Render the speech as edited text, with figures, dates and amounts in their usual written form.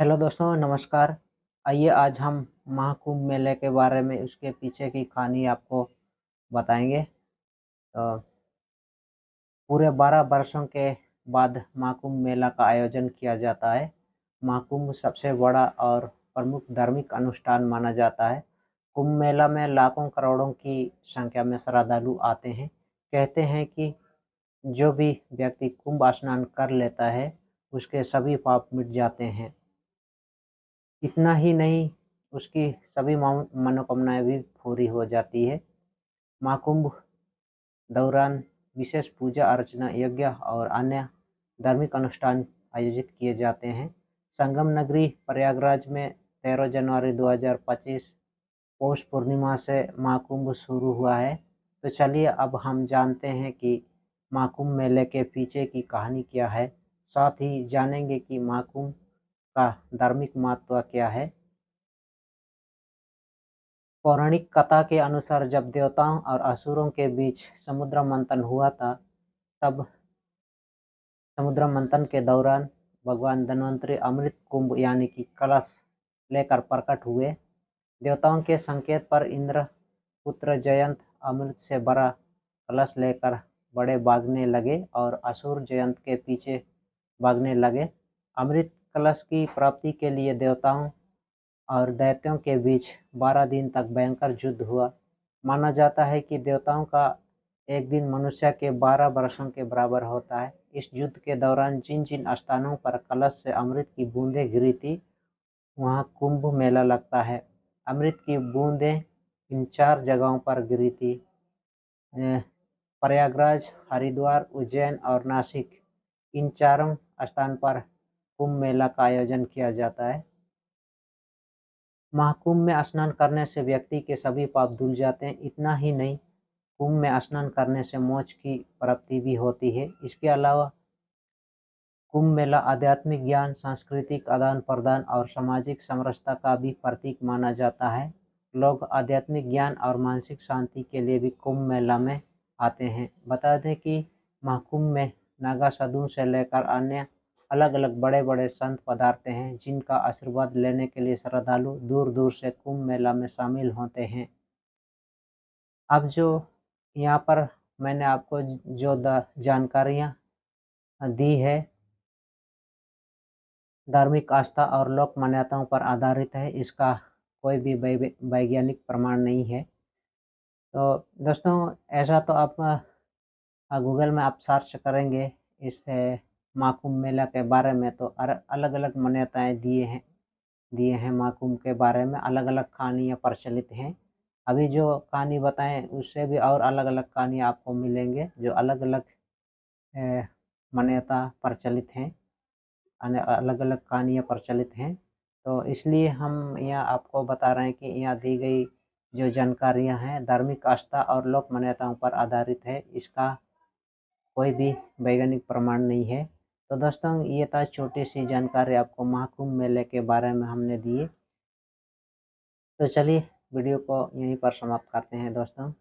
Hello दोस्तों, नमस्कार। आइए आज हम महाकुंभ मेले के बारे में उसके पीछे की कहानी आपको बताएंगे। तो पूरे 12 वर्षों के बाद महाकुंभ मेला का आयोजन किया जाता है। महाकुंभ सबसे बड़ा और प्रमुख धार्मिक अनुष्ठान माना जाता है। कुंभ मेला में लाखों करोड़ों की संख्या में श्रद्धालु आते हैं। कहते हैं कि जो भी व्यक्ति कुंभ स्नान कर लेता है उसके सभी पाप मिट जाते हैं। इतना ही नहीं, उसकी सभी मनोकामनाएं भी पूरी हो जाती है। महाकुंभ दौरान विशेष पूजा अर्चना, यज्ञ और अन्य धार्मिक अनुष्ठान आयोजित किए जाते हैं। संगम नगरी प्रयागराज में 13 जनवरी 2025 पौष पूर्णिमा से महाकुंभ शुरू हुआ है। तो चलिए अब हम जानते हैं कि महाकुंभ मेले के पीछे की कहानी क्या है। साथ ही जानेंगे कि महाकुंभ का धार्मिक महत्व क्या है। पौराणिक कथा के अनुसार जब देवताओं और असुरों के बीच समुद्र मंथन हुआ था, तब समुद्र मंथन के दौरान भगवान धन्वंतरि अमृत कुंभ यानी कि कलश लेकर प्रकट हुए। देवताओं के संकेत पर इंद्र पुत्र जयंत अमृत से भरा कलश लेकर बड़े भागने लगे और असुर जयंत के पीछे भागने लगे। अमृत कलश की प्राप्ति के लिए देवताओं और दैत्यों के बीच 12 दिन तक भयंकर युद्ध हुआ। माना जाता है कि देवताओं का एक दिन मनुष्य के 12 वर्षों के बराबर होता है। इस युद्ध के दौरान जिन जिन स्थानों पर कलश से अमृत की बूंदें गिरी थी, वहाँ कुंभ मेला लगता है। अमृत की बूंदें इन 4 जगहों पर गिरी थी: प्रयागराज, हरिद्वार, उज्जैन और नासिक। इन चारों स्थान पर कुंभ मेला का आयोजन किया जाता है। महाकुंभ में स्नान करने से व्यक्ति के सभी पाप धुल जाते हैं। इतना ही नहीं, कुंभ में स्नान करने से मोक्ष की प्राप्ति भी होती है। इसके अलावा कुंभ मेला आध्यात्मिक ज्ञान, सांस्कृतिक आदान प्रदान और सामाजिक समरसता का भी प्रतीक माना जाता है। लोग आध्यात्मिक ज्ञान और मानसिक शांति के लिए भी कुंभ मेला में आते हैं। बता दें कि महाकुंभ में नागा साधुओं से लेकर अन्य अलग अलग बड़े बड़े संत पधारते हैं, जिनका आशीर्वाद लेने के लिए श्रद्धालु दूर दूर से कुंभ मेला में शामिल होते हैं। अब जो यहाँ पर मैंने आपको जो जानकारियाँ दी है, धार्मिक आस्था और लोक मान्यताओं पर आधारित है। इसका कोई भी वैज्ञानिक प्रमाण नहीं है। तो दोस्तों, ऐसा तो आप गूगल में आप सर्च करेंगे इस महाकुंभ मेला के बारे में, तो अलग अलग मान्यताएं दिए हैं महाकुंभ के बारे में। अलग अलग कहानियाँ प्रचलित हैं। अभी जो कहानी बताएं उससे भी और अलग अलग कहानी आपको मिलेंगे, जो अलग अलग मान्यता प्रचलित हैं, अलग अलग कहानियाँ प्रचलित हैं। तो इसलिए हम यहाँ आपको बता रहे हैं कि यहाँ दी गई जो जानकारियाँ हैं धार्मिक आस्था और लोक मान्यताओं पर आधारित है। इसका कोई भी वैज्ञानिक प्रमाण नहीं है। तो दोस्तों, ये था छोटी सी जानकारी आपको महाकुंभ मेले के बारे में हमने दी। तो चलिए वीडियो को यहीं पर समाप्त करते हैं दोस्तों।